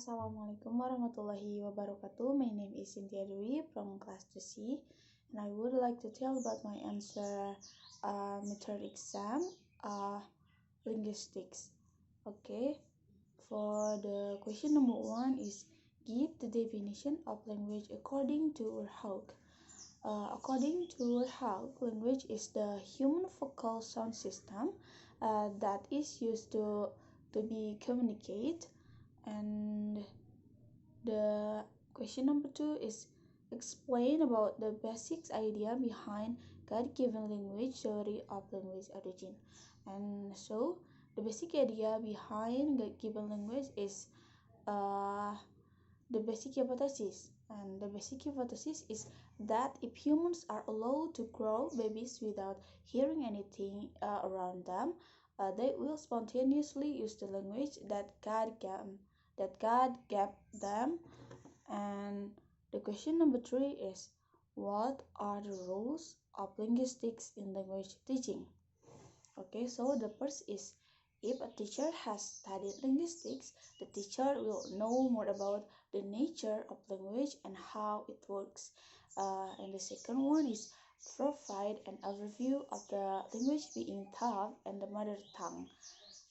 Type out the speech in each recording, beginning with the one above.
Assalamualaikum warahmatullahi wabarakatuh. My name is Cynthia Dwi from class 2C, and I would like to tell about my answer midterm exam linguistics. Okay, for the question number 1 is give the definition of language according to Verhoek. According to Verhoek, language is the human vocal sound system that is used to be communicate. And the question number 2 is explain about the basic idea behind God-given language theory of language origin. And so the basic idea behind God-given language is the basic hypothesis. And the basic hypothesis is that if humans are allowed to grow babies without hearing anything around them, they will spontaneously use the language that God gave them. And the question number 3 is what are the rules of linguistics in language teaching? Okay, so the first is if a teacher has studied linguistics, the teacher will know more about the nature of language and how it works. And the second one is provide an overview of the language being taught and the mother tongue.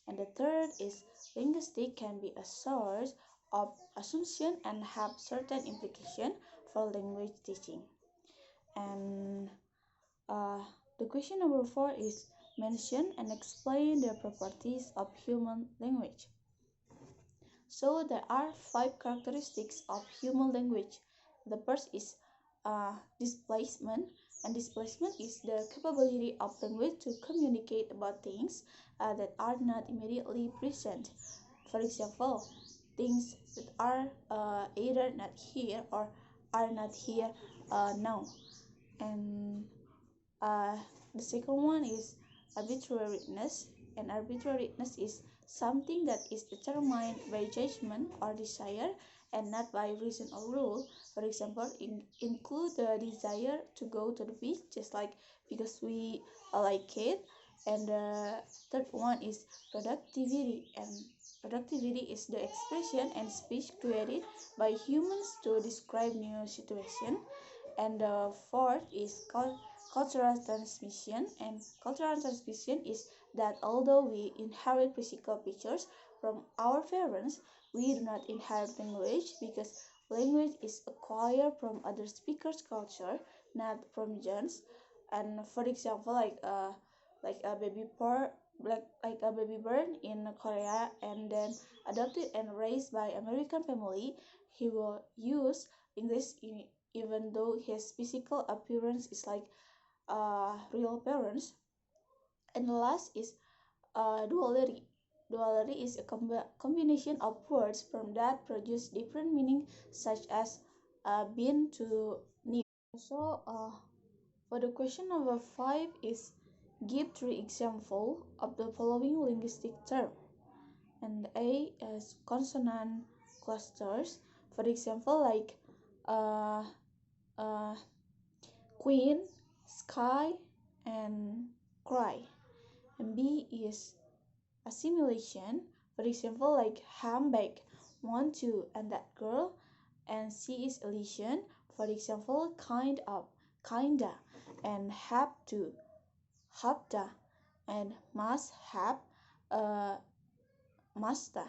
And the third is linguistics can be a source of assumption and have certain implication for language teaching. And the question number 4 is mention and explain the properties of human language. So there are 5 characteristics of human language. The first is displacement, and displacement is the capability of language to communicate about things that are not immediately present. For example, things that are either not here or are not here now. And the second one is arbitrariness, and arbitrariness is something that is determined by judgment or desire and not by reason or rule. For example, include the desire to go to the beach just like because we like it. And the third one is productivity, and productivity is the expression and speech created by humans to describe new situation. And the fourth is cultural transmission, and cultural transmission is that although we inherit physical features from our parents, we do not inherit language because language is acquired from other speakers' culture, not from genes. And for example, like a baby bird, like a baby bird in Korea, and then adopted and raised by American family, he will use English even though his physical appearance is like real parents. And the last is duality. Duality is a combination of words from that produce different meaning, such as been to new. So for the question number 5 is give 3 examples of the following linguistic term. And A is consonant clusters. For example, like uh, uh, queen, sky, and cry. And B is assimilation. For example, like handbag, want to, and that girl. And C is illusion. For example, kind of, kinda, and have to, habda, and must have, musta.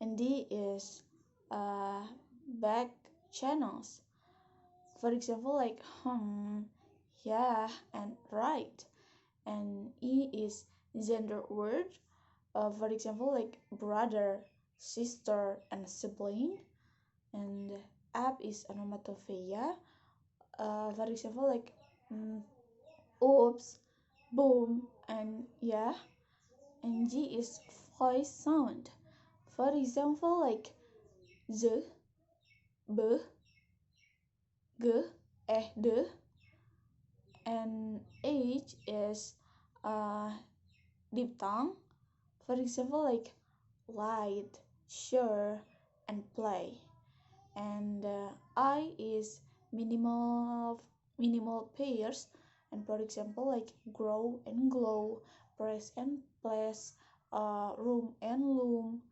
And D is back channels. For example, like yeah, and right. And E is gender word. For example, like brother, sister, and sibling. And app is onomatopoeia. For example, like oops, boom, and yeah. And G is voice sound. For example, like z, b, g, d. And H is diphthong. For example, like light, share, and play. And I is minimal pairs. And for example, like grow and glow, press and place, room and loom.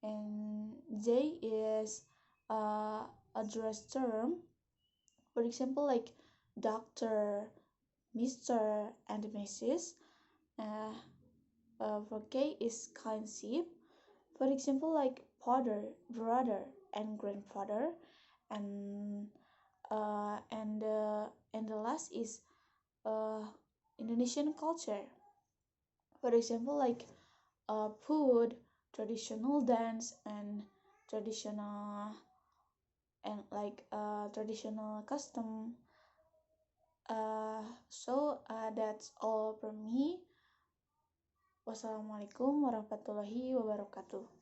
And J is a dress term. For example, like doctor, Mr. and Mrs. Uh, for K is kinship. For example, like father, brother, and grandfather. And and the last is uh, Indonesian culture. For example, like food, traditional dance, and traditional traditional custom. That's all from me. Wassalamualaikum warahmatullahi wabarakatuh.